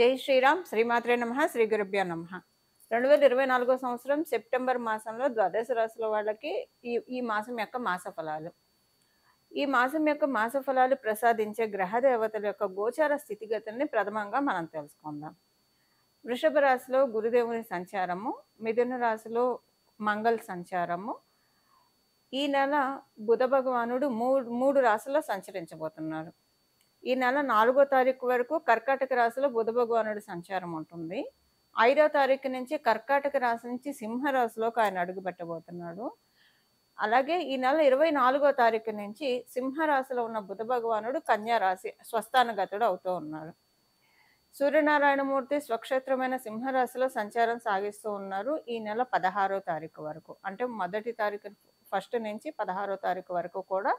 జై శ్రీరామ్ శ్రీమాత్రే నమః శ్రీ గురుభ్యో నమః 2024 సంవత్సరం సెప్టెంబర్ మాసంలో ద్వాదశ రాశుల వాళ్ళకి ఈ మాసం యొక్క మాస ఫలాలు. ఈ మాసం యొక్క మాస ఫలాలు ప్రసాదించే గ్రహ దేవతల యొక్క గోచార స్థితిగతుల్ని ప్రథమంగా మనం తెలుసుకుందాం. వృషభ రాశిలో గురుదేవుని సంచారము, మిథున రాశిలో మంగళ సంచారము. ఈ నెల బుధ భగవానుడు మూడు రాశుల్లో సంచరించబోతున్నారు. ఈ నెల 4వ తారీఖు వరకు కర్కాటక రాశిలో బుధ భగవానుడి సంచారం ఉంటుంది. 5వ తారీఖు నుంచి కర్కాటక రాశి నుంచి సింహ రాశిలోకి ఆయన అడుగుపెట్టబోతున్నాడు. అలాగే ఈ నెల 24వ తారీఖు నుంచి సింహ రాశిలో ఉన్న బుధ భగవానుడు కన్యా రాశి స్వస్థానగతుడు అవుతూ ఉన్నాడు. సూర్యనారాయణమూర్తి స్వక్షేత్రమైన సింహరాశిలో సంచారం సాగిస్తూ ఉన్నారు ఈ నెల 16వ తారీఖు వరకు. అంటే మొదటి తారీఖు ఫస్ట్ నుంచి 16వ తారీఖు వరకు కూడా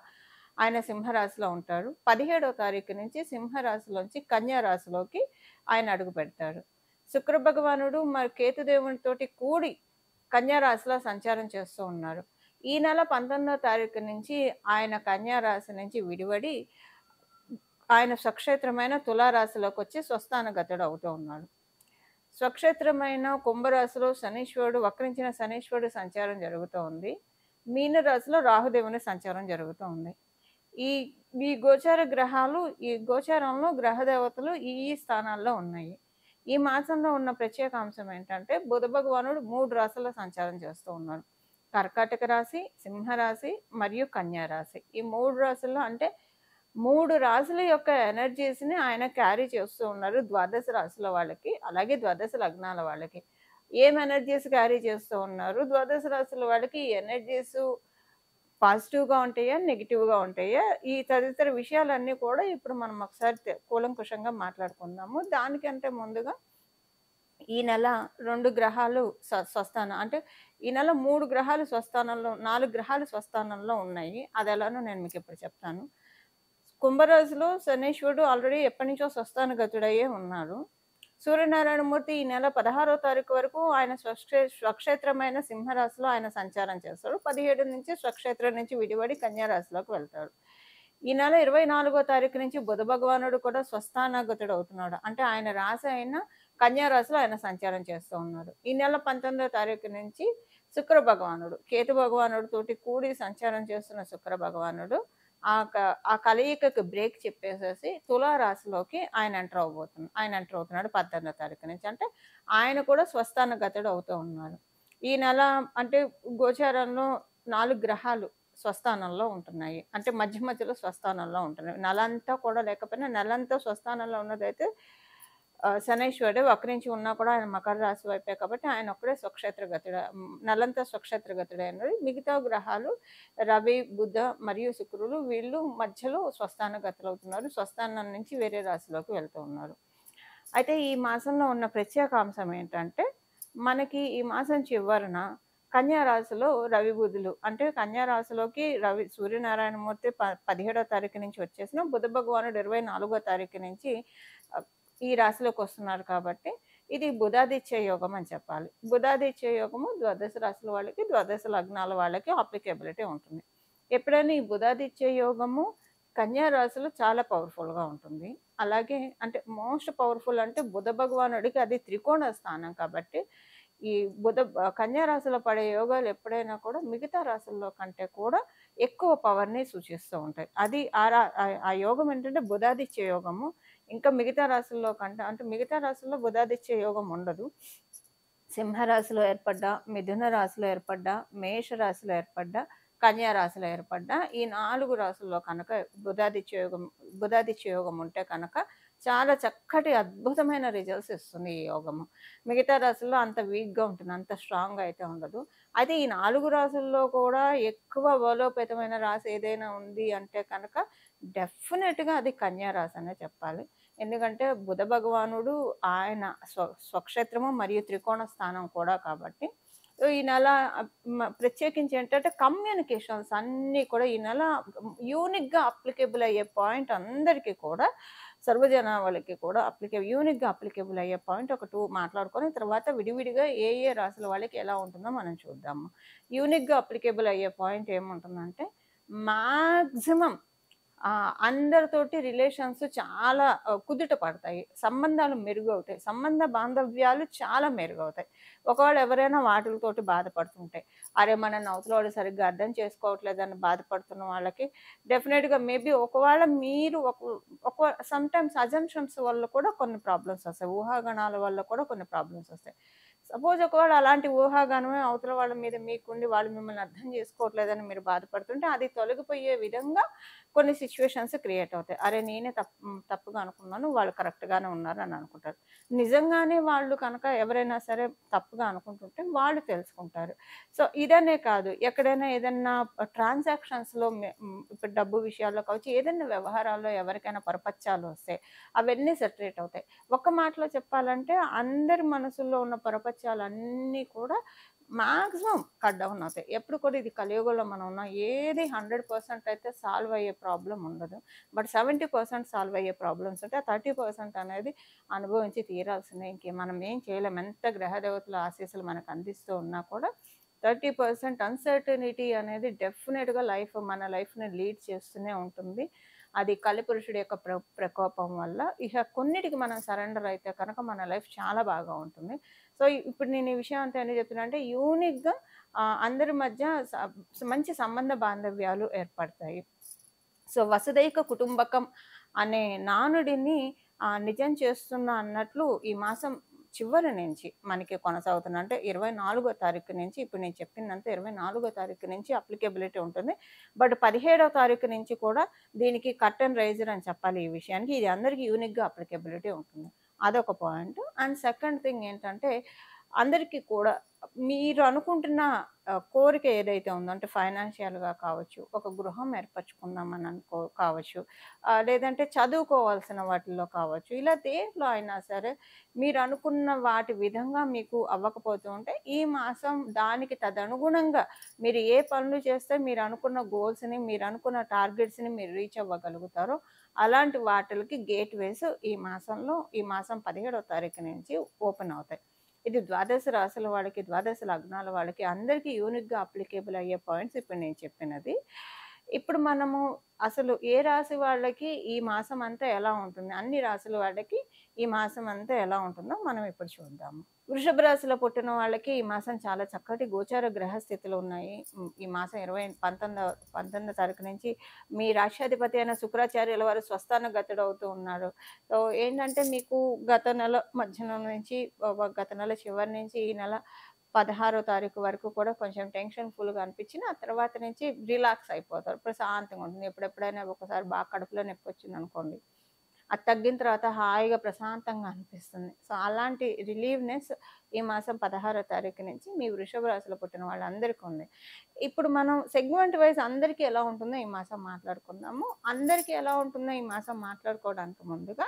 ఆయన సింహరాశిలో ఉంటాడు. 17వ తారీఖు నుంచి సింహరాశిలోంచి కన్యా రాశిలోకి ఆయన అడుగు పెడతాడు. శుక్ర భగవానుడు మరి కేతుదేవునితోటి కూడి కన్యా రాశిలో సంచారం చేస్తూ ఉన్నారు. ఈ నెల 19వ తారీఖు నుంచి ఆయన కన్యా రాశి నుంచి విడివడి ఆయన స్వక్షేత్రమైన తులారాశిలోకి వచ్చి స్వస్థానగతుడు అవుతూ ఉన్నాడు. స్వక్షేత్రమైన కుంభరాశిలో శనీశ్వరుడు వక్రించిన శనీశ్వరుడు సంచారం జరుగుతూ ఉంది. మీన రాశిలో రాహుదేవుని సంచారం జరుగుతూ ఉంది. ఈ గోచార గ్రహాలు ఈ గోచారంలో గ్రహ దేవతలు ఈ స్థానాల్లో ఉన్నాయి. ఈ మాసంలో ఉన్న ప్రత్యేక అంశం ఏంటంటే బుధ భగవానుడు 3 రాశుల్లో సంచారం చేస్తూ ఉన్నారు. కర్కాటక రాశి, సింహరాశి మరియు కన్యా రాశి. ఈ 3 రాశుల్లో అంటే 3 రాశుల యొక్క ఎనర్జీస్ని ఆయన క్యారీ చేస్తూ ఉన్నారు ద్వాదశ రాశుల వాళ్ళకి, అలాగే ద్వాదశ లగ్నాల వాళ్ళకి. ఏం ఎనర్జీస్ క్యారీ చేస్తూ ఉన్నారు? ద్వాదశ రాశుల వాళ్ళకి ఈ ఎనర్జీస్ పాజిటివ్గా ఉంటాయా, నెగిటివ్గా ఉంటాయా, ఈ తదితర విషయాలన్నీ కూడా ఇప్పుడు మనం ఒకసారి కూలంకుషంగా మాట్లాడుకుందాము. దానికంటే ముందుగా ఈ నెల 2 గ్రహాలు స్వస్థానం అంటే ఈ నెల 3 గ్రహాలు స్వస్థానంలో 4 గ్రహాలు స్వస్థానంలో ఉన్నాయి. అది ఎలానో నేను మీకు ఇప్పుడు చెప్తాను. కుంభరాశిలో శనీశ్వరుడు ఆల్రెడీ ఎప్పటి నుంచో స్వస్థానగతుడయ్యే ఉన్నారు. సూర్యనారాయణమూర్తి ఈ నెల 16వ తారీఖు వరకు ఆయన స్వక్షేత్రమైన సింహరాశిలో ఆయన సంచారం చేస్తాడు. 17 నుంచి స్వక్షేత్రం నుంచి విడివడి కన్యా రాశిలోకి వెళ్తాడు. ఈ నెల 24వ తారీఖు నుంచి బుధ భగవానుడు కూడా స్వస్థానగతుడు అవుతున్నాడు. అంటే ఆయన రాశి అయిన కన్యా రాశిలో ఆయన సంచారం చేస్తూ ఉన్నాడు. ఈ నెల 19వ తారీఖు నుంచి శుక్ర భగవానుడు కేతు భగవానుడు తోటి కూడి సంచారం చేస్తున్న శుక్ర భగవానుడు ఆ కలయికకు బ్రేక్ చెప్పేసేసి తులారాశిలోకి ఆయన ఎంటర్ అవుతున్నాడు 18వ తారీఖు నుంచి. అంటే ఆయన కూడా స్వస్థానగతుడు అవుతూ ఉన్నారు. ఈ నెల అంటే గోచారంలో 4 గ్రహాలు స్వస్థానంలో ఉంటున్నాయి. అంటే మధ్య మధ్యలో స్వస్థానంలో ఉంటున్నాయి. నెలంతా కూడా లేకపోయినా నెలంతా స్వస్థానంలో ఉన్నదైతే శనైశ్వరుడు వక్రించి ఉన్నా కూడా ఆయన మకర రాశి వైపే కాబట్టి ఆయన ఒక్కడే స్వక్షేత్రగతుడు, నెలంతా స్వక్షేత్రగతుడైనది. మిగతా గ్రహాలు రవి, బుధ మరియు శుక్రులు వీళ్ళు మధ్యలో స్వస్థానగతులు అవుతున్నారు. స్వస్థానం నుంచి వేరే రాశిలోకి వెళ్తూ ఉన్నారు. అయితే ఈ మాసంలో ఉన్న ప్రత్యేక అంశం ఏంటంటే మనకి ఈ మాసం చివరన కన్యా రాశిలో రవి బుధులు అంటే కన్యా రాశిలోకి సూర్యనారాయణమూర్తి 17వ తారీఖు నుంచి వచ్చేసిన బుధ భగవానుడు 24వ తారీఖు నుంచి ఈ రాశిలోకి వస్తున్నారు కాబట్టి ఇది బుధాదిత్య యోగం అని చెప్పాలి. బుధాదిత్య యోగము ద్వాదశ రాశుల వాళ్ళకి, ద్వాదశ లగ్నాల వాళ్ళకి అప్లికేబిలిటీ ఉంటుంది. ఎప్పుడైనా ఈ బుధాదిత్య యోగము కన్యా రాశిలో చాలా పవర్ఫుల్గా ఉంటుంది. అలాగే అంటే మోస్ట్ పవర్ఫుల్ అంటే బుధ భగవానుడికి అది త్రికోణ స్థానం కాబట్టి ఈ కన్యా రాశిలో పడే యోగాలు ఎప్పుడైనా కూడా మిగతా రాశుల్లో కంటే కూడా ఎక్కువ పవర్ని సూచిస్తూ ఉంటాయి. అది ఆ యోగం ఏంటంటే బుధాదిత్య యోగము. ఇంకా మిగతా రాశుల్లో కంటే అంటే మిగతా రాశుల్లో బుధాదిత్య యోగం ఉండదు. సింహరాశిలో ఏర్పడ్డా, మిథున రాశిలో ఏర్పడ్డా, మేష రాశిలో ఏర్పడ్డా, కన్యా రాశిలో ఏర్పడ్డా ఈ 4 రాశుల్లో కనుక బుధాదిత్య యోగం ఉంటే కనుక చాలా చక్కటి అద్భుతమైన రిజల్ట్స్ ఇస్తుంది ఈ యోగము. మిగతా రాశుల్లో అంత వీక్గా ఉంటుంది, అంత స్ట్రాంగ్గా అయితే ఉండదు. అయితే ఈ 4 రాశుల్లో కూడా ఎక్కువ బలోపేతమైన రాశి ఏదైనా ఉంది అంటే కనుక డెఫినెట్గా అది కన్యా రాశి అనే చెప్పాలి. ఎందుకంటే బుధ భగవానుడు ఆయన స్వక్షేత్రము మరియు త్రికోణ స్థానం కూడా కాబట్టి ఈ నెల ప్రత్యేకించి ఏంటంటే కమ్యూనికేషన్స్ అన్నీ కూడా ఈ నెల యూనిక్గా అప్లికేబుల్ అయ్యే పాయింట్ అందరికీ కూడా సర్వజనావళికి కూడా యూనిక్గా అప్లికేబుల్ అయ్యే పాయింట్ ఒక 2 మాట్లాడుకొని తర్వాత విడివిడిగా ఏ రాశుల వాళ్ళకి ఎలా ఉంటుందో మనం చూద్దాము. యూనిక్గా అప్లికేబుల్ అయ్యే పాయింట్ ఏముంటుందంటే మ్యాక్సిమం అందరితోటి రిలేషన్స్ చాలా కుదుట పడతాయి. సంబంధాలు మెరుగవుతాయి. సంబంధ బాంధవ్యాలు చాలా మెరుగవుతాయి. ఒకవేళ ఎవరైనా వాటిలతోటి బాధపడుతుంటే, అరే! మనల్ని అవతలోడు సరిగ్గా అర్థం చేసుకోవట్లేదని బాధపడుతున్న వాళ్ళకి డెఫినిట్‌గా మేబీ ఒకవేళ మీరు సమ్‌టైమ్స్ అజంప్షన్స్ వల్ల కూడా కొన్ని ప్రాబ్లమ్స్ వస్తాయి. ఊహాగానాల వల్ల కూడా కొన్ని ప్రాబ్లమ్స్ వస్తాయి. సపోజ్ ఒకవేళ అలాంటి ఊహాగానమే అవతల వాళ్ళ మీద మీకుండి వాళ్ళు మిమ్మల్ని అర్థం చేసుకోవట్లేదని మీరు బాధపడుతుంటే, అది తొలగిపోయే విధంగా కొన్ని సిట్యుయేషన్స్ క్రియేట్ అవుతాయి. అరే! నేనే తప్పుగా అనుకున్నాను. వాళ్ళు కరెక్ట్‌గానే ఉన్నారు అని అనుకుంటారు. నిజంగానే వాళ్ళు కనుక ఎవరైనా సరే తప్పుగా అనుకుంటుంటే వాళ్ళు తెలుసుకుంటారు. సో, ఇదనే కాదు ఎక్కడైనా ఏదన్నా ట్రాన్సాక్షన్స్‌లో ఇప్పుడు డబ్బు విషయాల్లో కావచ్చు, ఏదైనా వ్యవహారాల్లో ఎవరికైనా పొరపచ్చాలు వస్తాయి. అవన్నీ సెటరేట్ అవుతాయి. ఒక్క మాటలో చెప్పాలంటే అందరి మనసుల్లో ఉన్న పొరపచ్చాలన్నీ కూడా మాక్సిమం కట్ డౌన్ అవుతాయి. ఎప్పుడు కూడా ఇది కలియుగంలో మనం ఉన్నాం. ఏది 100% అయితే సాల్వ్ అయ్యే ప్రాబ్లమ్ ఉండదు. బట్ 70% సాల్వ్ అయ్యే ప్రాబ్లమ్స్ ఉంటాయి. ఆ 30% అనేది అనుభవించి తీరాల్సిందే. మనం ఏం చేయలేం. ఎంత గ్రహదేవతల ఆశీస్సులు మనకు అందిస్తూ ఉన్నా కూడా 30% అన్‌సర్టెనిటీ అనేది డెఫినిట్‌గా మన లైఫ్‌ని లీడ్ చేస్తూనే ఉంటుంది. అది కలిపురుషుడి యొక్క ప్రకోపం వల్ల. ఇక కొన్నిటికి మనం సరెండర్ అయితే కనుక మన లైఫ్ చాలా బాగా ఉంటుంది. సో, ఇప్పుడు నేను ఈ విషయం అంతా ఎందుకు చెప్తున్నా అంటే యూనిక్‌గా అందరి మధ్య మంచి సంబంధ బాంధవ్యాలు ఏర్పడతాయి. సో, వసుదైక కుటుంబకం అనే నానుడిని నిజం చేస్తున్నా అన్నట్లు ఈ మాసం చివరి నుంచి మనకి కొనసాగుతుంది. అంటే 24వ తారీఖు నుంచి ఇప్పుడు నేను చెప్పిందంతా 24వ తారీఖు నుంచి అప్లికేబిలిటీ ఉంటుంది. బట్ 17వ తారీఖు నుంచి కూడా దీనికి కర్టెన్ రైజర్ అని చెప్పాలి ఈ విషయానికి. ఇది అందరికి యూనిక్‌గా అప్లికేబిలిటీ ఉంటుంది. అదొక పాయింట్. అండ్ సెకండ్ థింగ్ ఏంటంటే అందరికీ కూడా మీరు అనుకుంటున్న కోరిక ఏదైతే ఉందో అంటే ఫైనాన్షియల్‌గా కావచ్చు, ఒక గృహం ఏర్పరచుకుందామని కావచ్చు, లేదంటే చదువుకోవాల్సిన వాటిల్లో కావచ్చు, ఇలా దేంట్లో అయినా సరే మీరు అనుకున్న వాటి విధంగా మీకు అవ్వకపోతూ ఉంటే, ఈ మాసం దానికి తదనుగుణంగా మీరు ఏ పనులు చేస్తే మీరు అనుకున్న గోల్స్‌ని, మీరు అనుకున్న టార్గెట్స్‌ని మీరు రీచ్ అవ్వగలుగుతారో, అలాంటి వాటిలకి గేట్‌వేస్ ఈ మాసం 17వ తారీఖు నుంచి ఓపెన్ అవుతాయి. ఇది ద్వాదశ రాశుల వాళ్ళకి, ద్వాదశ లగ్నాల వాళ్ళకి అందరికీ యూనిక్‌గా అప్లికేబుల్ అయ్యే పాయింట్స్ ఇప్పుడు నేను చెప్పినది. ఇప్పుడు మనము అసలు ఏ రాశి వాళ్ళకి ఈ మాసం అంతా ఎలా ఉంటుంది? అన్ని రాశుల వాళ్ళకి ఈ మాసం అంతా ఎలా ఉంటుందో మనం ఇప్పుడు చూద్దాము. వృషభ రాశిలో పుట్టిన వాళ్ళకి ఈ మాసం చాలా చక్కటి గోచార గ్రహ స్థితులు ఉన్నాయి. ఈ మాసం 19వ తారీఖు నుంచి మీ రాశ్యాధిపతి అయిన శుక్రాచార్యుల వారు స్వస్థాన గతుడవుతూ ఉన్నారు. సో, ఏంటంటే మీకు గత నెల మధ్యాహ్నం నుంచి గత నెల చివరి నుంచి ఈ నెల 16వ తారీఖు వరకు కూడా కొంచెం టెన్షన్‌ఫుల్‌గా అనిపించినా, ఆ తర్వాత నుంచి రిలాక్స్ అయిపోతారు. ప్రశాంతంగా ఉంటుంది. ఎప్పుడెప్పుడైనా ఒకసారి బాగా కడుపులో నొప్పొచ్చిందనుకోండి, అది తగ్గిన తర్వాత హాయిగా ప్రశాంతంగా అనిపిస్తుంది. సో, అలాంటి రిలీవ్‌నెస్ ఈ మాసం 16వ తారీఖు నుంచి మీ వృషభ రాశిలో పుట్టిన వాళ్ళందరికీ ఉంది. ఇప్పుడు మనం సెగ్మెంట్ వైస్ అందరికీ ఎలా ఉంటుందో ఈ మాసం మాట్లాడుకుందాము. అందరికీ ఎలా ఉంటుందో ఈ మాసం మాట్లాడుకోవడానికి ముందుగా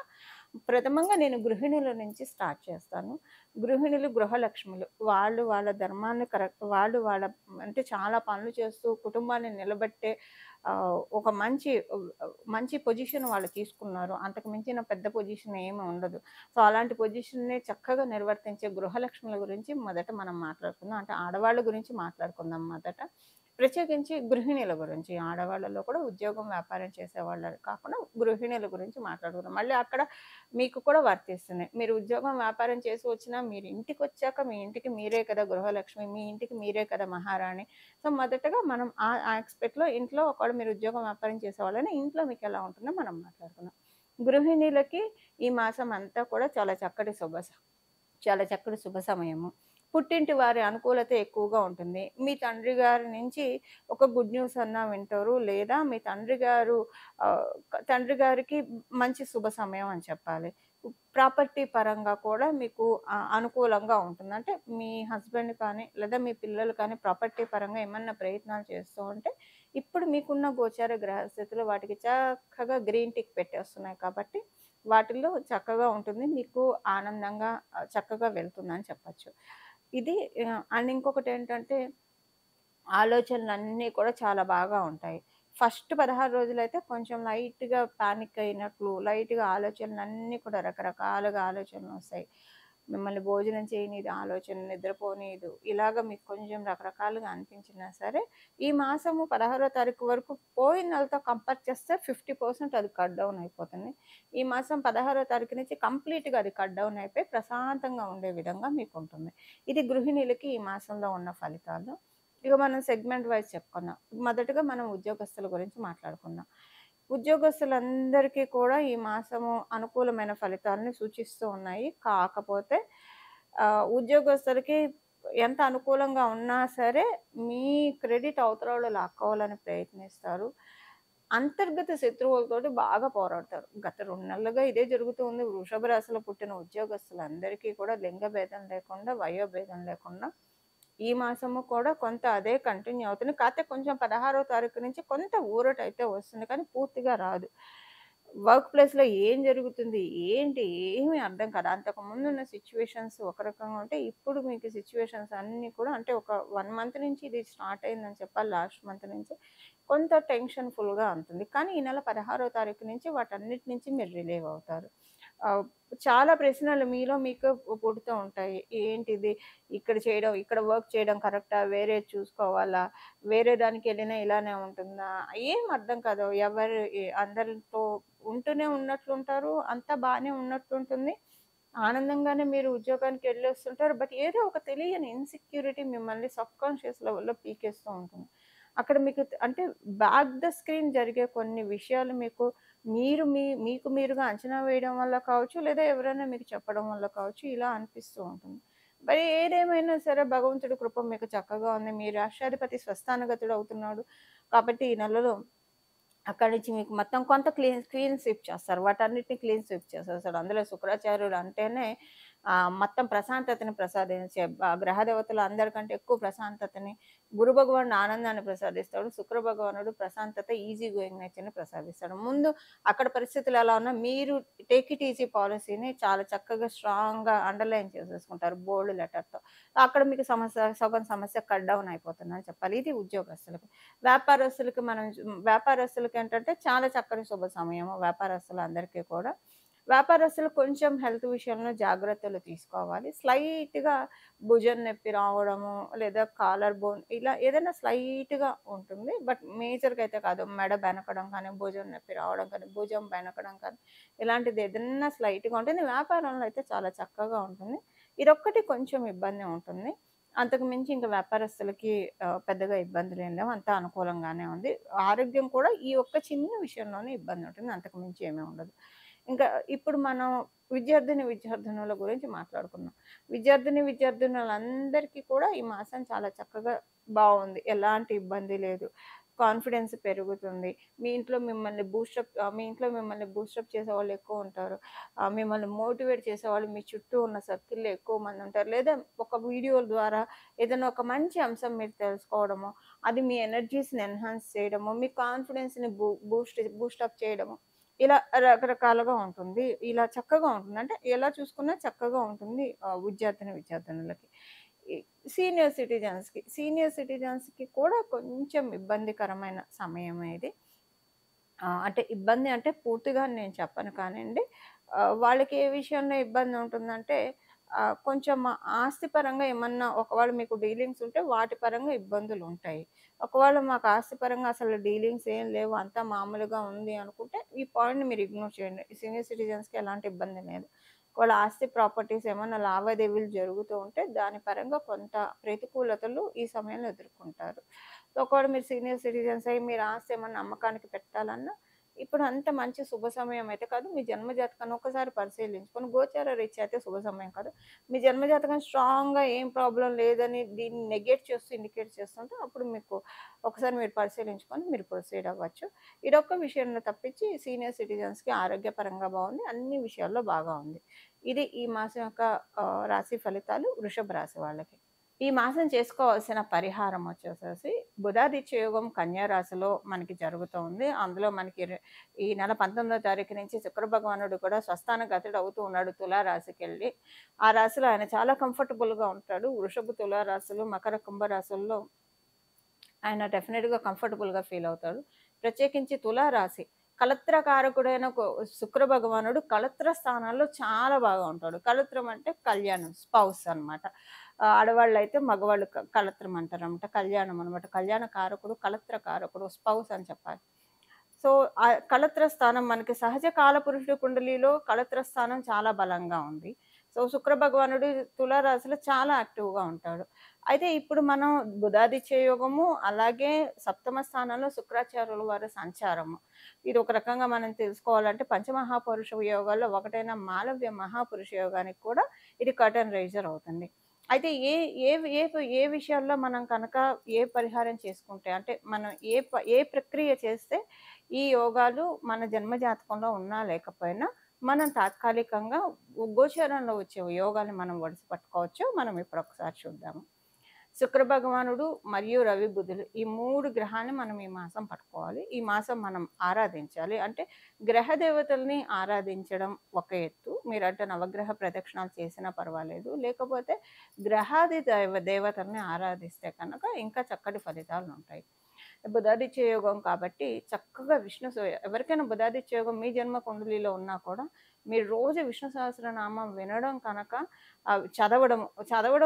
ప్రథమంగా నేను గృహిణుల నుంచి స్టార్ట్ చేస్తాను. గృహిణులు గృహలక్ష్ములు. వాళ్ళు వాళ్ళ ధర్మాన్ని వాళ్ళ అంటే చాలా పనులు చేస్తూ కుటుంబాన్ని నిలబెట్టే ఒక మంచి పొజిషన్ వాళ్ళు తీసుకున్నారు. అంతకు మించిన పెద్ద పొజిషన్ ఏమి ఉండదు. సో, అలాంటి పొజిషన్‌ని చక్కగా నిర్వర్తించే గృహలక్ష్ముల గురించి మొదట మనం మాట్లాడుకుందాం. అంటే ఆడవాళ్ళ గురించి మాట్లాడుకుందాం మొదట. ప్రత్యేకించి గృహిణుల గురించి. ఆడవాళ్ళలో కూడా ఉద్యోగం, వ్యాపారం చేసేవాళ్ళు కాకుండా గృహిణుల గురించి మాట్లాడుకుందాం. మళ్ళీ అక్కడ మీకు కూడా వర్తిస్తుంది. మీరు ఉద్యోగం, వ్యాపారం చేసి వచ్చినా మీరు ఇంటికొచ్చాక మీ ఇంటికి మీరే కదా గృహలక్ష్మి. మీ ఇంటికి మీరే కదా మహారాణి. సో, మొదటగా మనం ఆ యాస్పెక్ట్‌లో ఇంట్లో ఒకవేళ మీరు ఉద్యోగం, వ్యాపారం చేసేవాళ్ళని ఇంట్లో మీకెలా ఉంటుందో మనం మాట్లాడుకుందాం. గృహిణులకి ఈ మాసం అంతా కూడా చాలా చక్కటి శుభ సమయము. పుట్టింటి వారి అనుకూలత ఎక్కువగా ఉంటుంది. మీ తండ్రి గారి నుంచి ఒక గుడ్ న్యూస్ అన్నా వింటారు. లేదా మీ తండ్రి గారికి మంచి శుభ సమయం అని చెప్పాలి. ప్రాపర్టీ పరంగా కూడా మీకు అనుకూలంగా ఉంటుంది. అంటే మీ హస్బెండ్ కానీ, లేదా మీ పిల్లలు కానీ ప్రాపర్టీ పరంగా ఏమన్నా ప్రయత్నాలు చేస్తూ ఉంటే, ఇప్పుడు మీకున్న గోచార గ్రహస్థితులు వాటికి చక్కగా గ్రీన్ టిక్ పెట్టేస్తున్నాయి కాబట్టి, వాటిల్లో చక్కగా ఉంటుంది. మీకు ఆనందంగా చక్కగా వెళ్తుందని చెప్పొచ్చు. ఇది అండ్ ఇంకొకటేంటంటే ఆలోచనలన్నీ కూడా చాలా బాగా ఉంటాయి. ఫస్ట్ 16 రోజులైతే కొంచెం లైట్‌గా పానిక్ అయినట్లు, లైట్‌గా ఆలోచనలన్నీ కూడా రకరకాలుగా ఆలోచనలొస్తాయి. మిమ్మల్ని భోజనం చేయనీదు, ఆలోచన నిద్రపోనీదు. ఇలాగ మీకు కొంచెం రకరకాలుగా అనిపించినా సరే, ఈ మాసము 16వ తారీఖు వరకు పోయిన నెలతో కంపేర్ చేస్తే 50% అది కట్ డౌన్ అయిపోతుంది. ఈ మాసం 16వ తారీఖు నుంచి కంప్లీట్‌గా అది కట్ డౌన్ అయిపోయి ప్రశాంతంగా ఉండే విధంగా మీకుంటుంది. ఇది గృహిణులకి ఈ మాసంలో ఉన్న ఫలితాలు. ఇక మనం సెగ్మెంట్ వైస్ చెప్పుకుందాం. మొదటగా మనం ఉద్యోగస్తుల గురించి మాట్లాడుకుందాం. ఉద్యోగస్తులందరికీ కూడా ఈ మాసము అనుకూలమైన ఫలితాలని సూచిస్తూ ఉన్నాయి. కాకపోతే ఉద్యోగస్తులకి ఎంత అనుకూలంగా ఉన్నా సరే, మీ క్రెడిట్ అవతలోళ్ళు లాక్కోవాలని ప్రయత్నిస్తారు. అంతర్గత శత్రువులతోటి బాగా పోరాడతారు. గత 2 నెలలుగా ఇదే జరుగుతూ ఉంది. వృషభ రాశిలో పుట్టిన ఉద్యోగస్తులందరికీ కూడా లింగ భేదం లేకుండా, వయోభేదం లేకుండా ఈ మాసము కూడా కొంత అదే కంటిన్యూ అవుతుంది. కాకపోతే కొంచెం 16వ తారీఖు నుంచి కొంత ఊరటైతే వస్తుంది. కానీ పూర్తిగా రాదు. వర్క్ ప్లేస్‌లో ఏం జరుగుతుంది? ఏంటి? ఏమీ అర్థం కాదు. అంతకుముందున్న సిట్యుయేషన్స్ ఒక రకంగా ఉంటే, ఇప్పుడు మీకు సిట్యుయేషన్స్ అన్నీ కూడా అంటే ఒక 1 మంత్ నుంచి ఇది స్టార్ట్ అయిందని చెప్పాలి. లాస్ట్ మంత్ నుంచి కొంత టెన్షన్‌ఫుల్‌గా ఉంటుంది. కానీ ఈ నెల 16వ తారీఖు నుంచి వాటన్నిటి నుంచి మీరు రిలీవ్ అవుతారు. ఆహ్, చాలా ప్రశ్నలు మీలో మీకు పుడుతూ ఉంటాయి. ఏంటిది? ఇక్కడ చేయడం, ఇక్కడ వర్క్ చేయడం కరెక్టా? వేరేది చూసుకోవాలా? వేరే దానికెళ్ళినా ఇలానే ఉంటుందా? ఏం అర్థం కాదు. అందరితో ఉంటూనే ఉన్నట్లుంటారు. అంతా బానే ఉన్నట్లుంటుంది. ఆనందంగానే మీరు ఉద్యోగానికి వెళ్ళొస్తుంటారు. బట్ ఏదో ఒక తెలియని ఇన్‌సెక్యూరిటీ మిమ్మల్ని సబ్‌కాన్షియస్ లెవెల్‌లో పీకేస్తూ ఉంటుంది. అక్కడ మీకు అంటే బ్యాక్ ద స్క్రీన్ జరిగే కొన్ని విషయాలు మీకు మీరుగా అంచనా వేయడం వల్ల కావచ్చు, లేదా ఎవరైనా మీకు చెప్పడం వల్ల కావచ్చు, ఇలా అనిపిస్తూ ఉంటుంది. మరి ఏదేమైనా సరే భగవంతుడి కృప మీకు చక్కగా ఉంది. మీ రాష్ట్రాధిపతి స్వస్థానగతుడు అవుతున్నాడు. కాబట్టి ఈ నెలలో అక్కడి నుంచి మీకు మొత్తం కొంత క్లీన్ స్వీప్ చేస్తారు. వాటన్నిటిని క్లీన్ స్వీప్ చేసేస్తాడు. అందులో శుక్రాచార్యుడు అంటేనే మొత్తం ప్రశాంతతని ప్రసాదించే గ్రహ దేవతలు అందరికంటే ఎక్కువ ప్రశాంతతని, గురు భగవానుడు ఆనందాన్ని ప్రసాదిస్తాడు. శుక్ర భగవానుడు ప్రశాంతత, ఈజీ గోయింగ్ నేచర్‌ని ప్రసాదిస్తాడు. ముందు అక్కడ పరిస్థితులు ఎలా ఉన్నా మీరు టేక్ ఇట్ ఈజీ పాలిసీని చాలా చక్కగా స్ట్రాంగ్‌గా అండర్‌లైన్ చేసేసుకుంటారు బోల్డ్ లెటర్‌తో. అక్కడ మీకు సగం సమస్య కట్ డౌన్ అయిపోతుందని చెప్పాలి. ఇది ఉద్యోగస్తులకి. వ్యాపారస్తులకేంటంటే చాలా చక్కని శుభ సమయము వ్యాపారస్తులందరికీ కూడా. వ్యాపారస్తులు కొంచెం హెల్త్ విషయంలో జాగ్రత్తలు తీసుకోవాలి. స్లైట్‌గా భుజం నొప్పి రావడము, లేదా కాలర్ బోన్ ఇలా ఏదైనా స్లైట్‌గా ఉంటుంది. బట్ మేజర్‌గా అయితే కాదు. మెడ బెనకడం కానీ, భుజం నొప్పి రావడం కానీ, భుజం బెనకడం కానీ ఇలాంటిది ఏదన్నా స్లైట్‌గా ఉంటుంది. వ్యాపారంలో అయితే చాలా చక్కగా ఉంటుంది. ఇదొక్కటి కొంచెం ఇబ్బంది ఉంటుంది. అంతకు మించి ఇంక వ్యాపారస్తులకి పెద్దగా ఇబ్బందులేం లేవు. అంతా అనుకూలంగానే ఉంది. ఆరోగ్యం కూడా ఈ ఒక్క చిన్న విషయంలోనే ఇబ్బంది ఉంటుంది. అంతకు మించి ఏమీ ఉండదు. ఇంకా ఇప్పుడు మనం విద్యార్థినుల గురించి మాట్లాడుకుందాం. విద్యార్థినులందరికీ కూడా ఈ మాసం చాలా చక్కగా బావుంది. ఎలాంటి ఇబ్బంది లేదు. కాన్ఫిడెన్స్ పెరుగుతుంది. మీ ఇంట్లో మిమ్మల్ని బూస్టప్ చేసేవాళ్ళు ఎక్కువుంటారు. మిమ్మల్ని మోటివేట్ చేసేవాళ్ళు మీ చుట్టూ ఉన్న సర్కిల్‌లో ఎక్కువ మందుంటారు. లేదా ఒక వీడియోల ద్వారా ఏదైనా ఒక మంచి అంశం మీరు తెలుసుకోవడమో, అది మీ ఎనర్జీస్‌ని ఎన్హాన్స్ చేయడమో, మీ కాన్ఫిడెన్స్‌ని బూస్టప్ చేయడమో, ఇలా రకరకాలుగా ఉంటుంది. ఇలా చక్కగా ఉంటుంది. అంటే ఎలా చూసుకున్నా చక్కగా ఉంటుంది విద్యార్థినులకి. ఈ సీనియర్ సిటిజన్స్‌కి కూడా కొంచెం ఇబ్బందికరమైన సమయమే ఇది. అంటే ఇబ్బంది అంటే పూర్తిగా నేను చెప్పను కానియండి. వాళ్ళకి ఏ విషయంలో ఇబ్బంది ఉంటుందంటే కొంచెం ఆస్తిపరంగా ఏమన్నా ఒకవేళ మీకు డీలింగ్స్ ఉంటే వాటి పరంగా ఇబ్బందులుంటాయి. ఒకవేళ మాకు ఆస్తిపరంగా అసలు డీలింగ్స్ ఏం లేవు అంతా మామూలుగా ఉంది అనుకుంటే ఈ పాయింట్‌ని మీరు ఇగ్నోర్ చేయండి. సీనియర్ సిటిజన్స్‌కి ఎలాంటి ఇబ్బంది లేదు. ఒకవేళ ఆస్తి ప్రాపర్టీస్ ఏమన్నా లావాదేవీలు జరుగుతూ ఉంటే దాని పరంగా కొంత ప్రతికూలతలు ఈ సమయంలో ఎదుర్కొంటారు. ఒకవేళ మీరు సీనియర్ సిటిజన్స్ అయ్యి మీరు ఆస్తి ఏమన్నా అమ్మకానికి పెట్టాలన్నా ఇప్పుడు అంత మంచి శుభ సమయం అయితే కాదు. మీ జన్మ జాతకాన్ని ఒక్కసారి పరిశీలించుకొని గోచార రీత్యా అయితే శుభ సమయం కాదు. మీ జన్మ జాతకం స్ట్రాంగ్‌గా ఏం ప్రాబ్లమ్ లేదని దీన్ని ఇండికేట్ చేస్తుంటే అప్పుడు మీకు ఒకసారి మీరు పరిశీలించుకొని మీరు ప్రొసీడ్ అవ్వచ్చు. ఇదొక్క విషయంలో తప్పించి సీనియర్ సిటిజన్స్‌కి ఆరోగ్యపరంగా బావుంది. అన్ని విషయాల్లో బాగా ఉంది. ఇది ఈ మాసం యొక్క రాశి ఫలితాలు వృషభ రాశి వాళ్ళకి. ఈ మాసం చేసుకోవాల్సిన పరిహారం వచ్చేసేసి బుధాదిత్య యోగం కన్యా రాశిలో మనకి జరుగుతూ ఉంది. అందులో మనకి ఈ నెల 19వ తారీఖు నుంచి శుక్ర భగవానుడు కూడా స్వస్థాన గతుడు అవుతూ ఉన్నాడు తులా రాశికెళ్ళి. ఆ రాశిలో ఆయన చాలా కంఫర్టబుల్‌గా ఉంటాడు. వృషభ, తులా రాశులు, మకర, కుంభ రాశుల్లో ఆయన డెఫినిట్‌గా కంఫర్టబుల్‌గా ఫీల్ అవుతాడు. ప్రత్యేకించి తులా రాశి కళత్రకారకుడైన శుక్ర భగవానుడు కళత్ర స్థానాల్లో చాలా బాగా ఉంటాడు. కళత్రం అంటే కళ్యాణం, స్పౌస్ అనమాట. ఆడవాళ్ళైతే మగవాళ్ళు కళత్రం అంటారనమాట. కళ్యాణం అనమాట. కళ్యాణ కారకుడు, కళత్ర కారకుడు, స్పౌస్ అని చెప్పాలి. సో, కళత్ర స్థానం మనకి సహజ కాలపురుషుడి కుండలిలో కళత్ర స్థానం చాలా బలంగా ఉంది. సో, శుక్ర భగవానుడు తులారాశిలో చాలా యాక్టివ్‌గా ఉంటాడు. అయితే ఇప్పుడు మనం బుధాదిత్య యోగము, అలాగే సప్తమ స్థానంలో శుక్రాచార్యుల వారి సంచారము. ఇది ఒక రకంగా మనం తెలుసుకోవాలంటే పంచమహాపురుష యోగాల్లో ఒకటైన మాలవ్య మహాపురుష యోగానికి కూడా ఇది కర్టెన్ రైజర్ అవుతుంది. అయితే ఏ ఏ ఏ ఏ విషయాల్లో మనం కనుక ఏ పరిహారం చేసుకుంటే అంటే మనం ఏ ప్రక్రియ చేస్తే ఈ యోగాలు మన జన్మ జాతకంలో ఉన్నా లేకపోయినా మనం తాత్కాలికంగా గోచరంలో వచ్చే యోగాన్ని మనం ఒడిసి పట్టుకోవచ్చు. మనం ఇప్పుడు ఒకసారి చూద్దాము. శుక్ర భగవానుడు మరియు రవి బుధులు ఈ 3 గ్రహాన్ని మనం ఈ మాసం పట్టుకోవాలి. ఈ మాసం మనం ఆరాధించాలి. అంటే గ్రహ దేవతల్ని ఆరాధించడం ఒక ఎత్తు. మీరంటే నవగ్రహ ప్రదక్షిణాలు చేసినా పర్వాలేదు. లేకపోతే గ్రహాది దేవతల్ని ఆరాధిస్తే కనుక ఇంకా చక్కటి ఫలితాలుంటాయి. బుధాదిత్య యోగం కాబట్టి చక్కగా ఎవరికైనా బుధాదిత్య యోగం మీ జన్మ కుండలిలో ఉన్నా కూడా మీరు రోజు విష్ణు సహస్రనామం వినడం కనుక చదవడం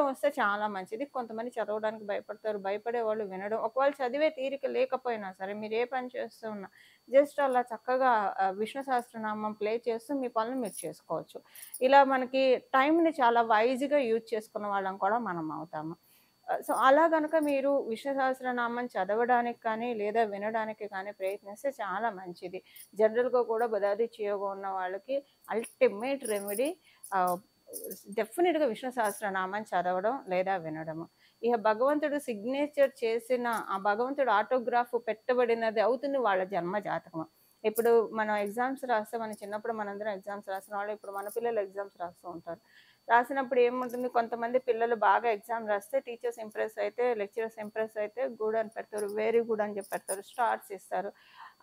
వస్తే చాలా మంచిది. కొంతమంది చదవడానికి భయపడతారు. భయపడే వాళ్ళు వినడం. ఒకవేళ చదివే తీరిక లేకపోయినా సరే మీరు ఏ పని చేస్తూ ఉన్నా జస్ట్ అలా చక్కగా విష్ణు సహస్రనామం ప్లే చేస్తూ మీ పనులు మీరు చేసుకోవచ్చు. ఇలా మనకి టైంని చాలా వైజ్‌గా యూజ్ చేసుకున్న వాళ్ళం కూడా మనం అవుతాము. సో, అలా గనక మీరు విష్ణు సహస్రనామం చదవడానికి కానీ, లేదా వినడానికి కానీ ప్రయత్నిస్తే చాలా మంచిది. జనరల్‌గా కూడా బుధాదిత్య యోగం ఉన్న వాళ్ళకి అల్టిమేట్ రెమెడీ ఆహ్, డెఫినిట్‌గా విష్ణు సహస్రనామం చదవడం లేదా వినడము. ఇక భగవంతుడు సిగ్నేచర్ చేసిన ఆ భగవంతుడు ఆటోగ్రాఫ్ పెట్టబడినది అవుతుంది వాళ్ళ జన్మ జాతకం. ఇప్పుడు మనం ఎగ్జామ్స్ రాస్తే మన చిన్నప్పుడు మనందరం ఎగ్జామ్స్ రాసిన వాళ్ళు ఇప్పుడు మన పిల్లలు ఎగ్జామ్స్ రాస్తూ ఉంటారు. రాసినప్పుడు ఏముంటుంది కొంతమంది పిల్లలు బాగా ఎగ్జామ్ రాస్తే టీచర్స్ ఇంప్రెస్ అయితే, లెక్చరర్స్ ఇంప్రెస్ అయితే గుడ్ అని పెడతారు. వెరీ గుడ్ అని చెప్పి పెడతారు. స్టార్స్ ఇస్తారు.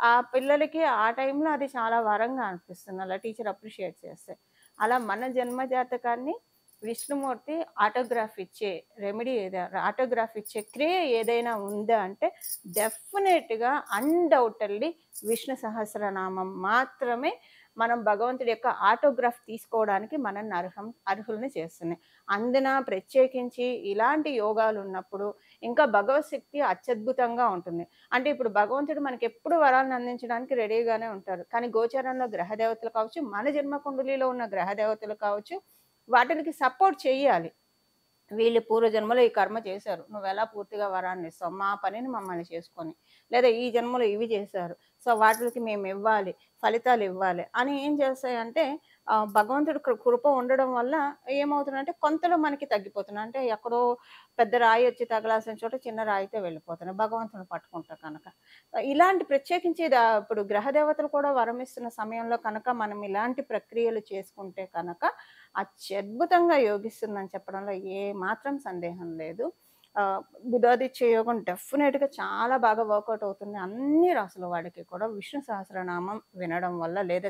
ఆ పిల్లలకి ఆ టైంలో అది చాలా వరంగా అనిపిస్తుంది. అలా టీచర్ అప్రిషియేట్ చేస్తే. అలా మన జన్మ జాతకాన్ని విష్ణుమూర్తి ఆటోగ్రాఫ్ ఇచ్చే క్రియ ఏదైనా ఉందా అంటే డెఫినెట్‌గా అన్‌డౌటెడ్‌లీ విష్ణు సహస్రనామం మాత్రమే మనం భగవంతుడి యొక్క ఆటోగ్రాఫ్ తీసుకోవడానికి మనల్ని అర్హుల్ని చేస్తున్నాయి. అందున ప్రత్యేకించి ఇలాంటి యోగాలు ఉన్నప్పుడు ఇంకా భగవత్ శక్తి అత్యద్భుతంగా ఉంటుంది. అంటే ఇప్పుడు భగవంతుడు మనకెప్పుడు వరాలను అందించడానికి రెడీగానే ఉంటారు. కానీ గోచరంలో గ్రహ దేవతలు కావచ్చు, మన జన్మ కుండలిలో ఉన్న గ్రహ దేవతలు కావచ్చు, వాటిలికి సపోర్ట్ చెయ్యాలి. వీళ్ళు పూర్వజన్మలో ఈ కర్మ చేశారు. నువ్వెలా పూర్తిగా వరాన్ని ఇస్తావు? మా పనిని మమ్మల్ని చేసుకొని. లేదా ఈ జన్మలో ఇవి చేశారు. సో, వాటిలికి మేమివ్వాలి, ఫలితాలివ్వాలి అని ఏం చేస్తాయంటే భగవంతుడి కృప ఉండడం వల్ల ఏమవుతుందంటే కొంతలో మనకి తగ్గిపోతున్నాయి. అంటే ఎక్కడో పెద్ద రాయి వచ్చి తగలాల్సిన చోట చిన్న రాయితో వెళ్ళిపోతున్నాయి. భగవంతుడిని పట్టుకుంటా కనుక. ఇలాంటి ప్రత్యేకించి ఇప్పుడు గ్రహ దేవతలు కూడా వరమిస్తున్న సమయంలో కనుక మనం ఇలాంటి ప్రక్రియలు చేసుకుంటే కనుక అత్యద్భుతంగా యోగిస్తుందని చెప్పడంలో ఏ మాత్రం సందేహం లేదు. బుధాదిత్య యోగం డెఫినెట్‌గా చాలా బాగా వర్కౌట్ అవుతుంది. అన్ని రాసుల వాడికి కూడా విష్ణు సహస్రనామం వినడం వల్ల లేదా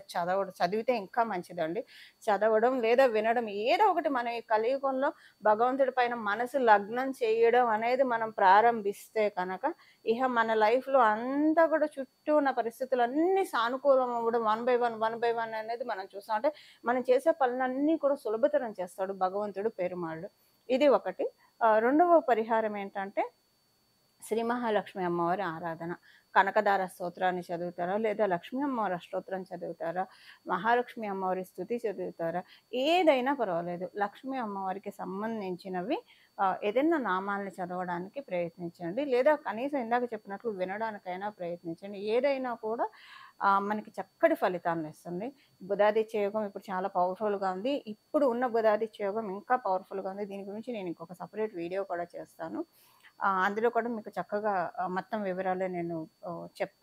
చదివితే ఇంకా మంచిదండి. చదవడం లేదా వినడం ఏదో ఒకటి మనం ఈ కలియుగంలో భగవంతుడి పైన మనసు లగ్నం చేయడం అనేది మనం ప్రారంభిస్తే కనుక ఇహ మన లైఫ్‌లో అంతా కూడా చుట్టూ ఉన్న పరిస్థితులన్నీ సానుకూలం అవ్వడం వన్ బై వన్ అనేది మనం చూస్తాం. అంటే మనం చేసే పనులన్నీ కూడా సులభతరం చేస్తాడు భగవంతుడు పెరుమాళ్ళు. ఇది ఒకటి. రెండవ పరిహారం ఏంటంటే శ్రీ మహాలక్ష్మి అమ్మవారి ఆరాధన. కనకదార స్తోత్రాన్ని చదువుతారా? లేదా లక్ష్మీ అమ్మవారి అష్టోత్తరం చదువుతారా? మహాలక్ష్మి అమ్మవారి స్తుతి చదువుతారా? ఏదైనా పర్వాలేదు. లక్ష్మీ అమ్మవారికి సంబంధించినవి ఏదైనా నామాల్ని చదవడానికి ప్రయత్నించండి. లేదా కనీసం ఇందాక చెప్పినట్లు వినడానికైనా ప్రయత్నించండి. ఏదైనా కూడా మనకి చక్కటి ఫలితాలనిస్తుంది. బుధాదిత్య యోగం ఇప్పుడు చాలా పవర్‌ఫుల్‌గా ఉంది. ఇప్పుడు ఉన్న బుధాదిత్య యోగం ఇంకా పవర్‌ఫుల్‌గా ఉంది. దీని గురించి నేను ఇంకొక సెపరేట్ వీడియో కూడా చేస్తాను. అందులో కూడా మీకు చక్కగా మొత్తం వివరాలు నేను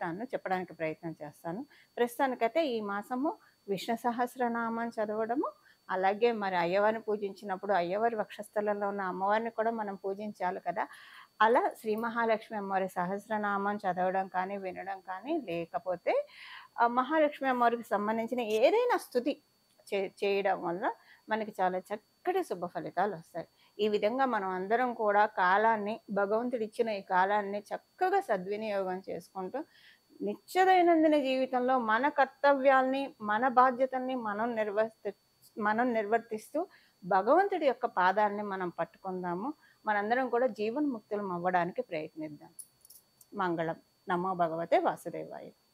చెప్పడానికి ప్రయత్నం చేస్తాను. ప్రస్తుతానికైతే ఈ మాసము విష్ణు సహస్రనామం చదవడము, అలాగే మరి అయ్యవారిని పూజించినప్పుడు అయ్యవారి వక్షస్థలంలో ఉన్న అమ్మవారిని కూడా మనం పూజించాలి కదా! అలా శ్రీ మహాలక్ష్మి అమ్మవారి సహస్రనామం చదవడం కానీ, వినడం కానీ, లేకపోతే మహాలక్ష్మి అమ్మవారికి సంబంధించిన ఏదైనా స్తుతి చేయడం వల్ల మనకి చాలా చక్కటి శుభ ఫలితాలొస్తాయి. ఈ విధంగా మనం అందరం కూడా భగవంతుడిచ్చిన ఈ కాలాన్ని చక్కగా సద్వినియోగం చేసుకుంటూ నిత్య దైనందిన జీవితంలో మన కర్తవ్యాల్ని, మన బాధ్యతల్ని మనం నిర్వర్తిస్తూ భగవంతుడి యొక్క పాదాలని మనం పట్టుకుందాము. మనందరం కూడా జీవన్ముక్తులం అవ్వడానికి ప్రయత్నిద్దాం. మంగళం. నమో భగవతే వాసుదేవాయ.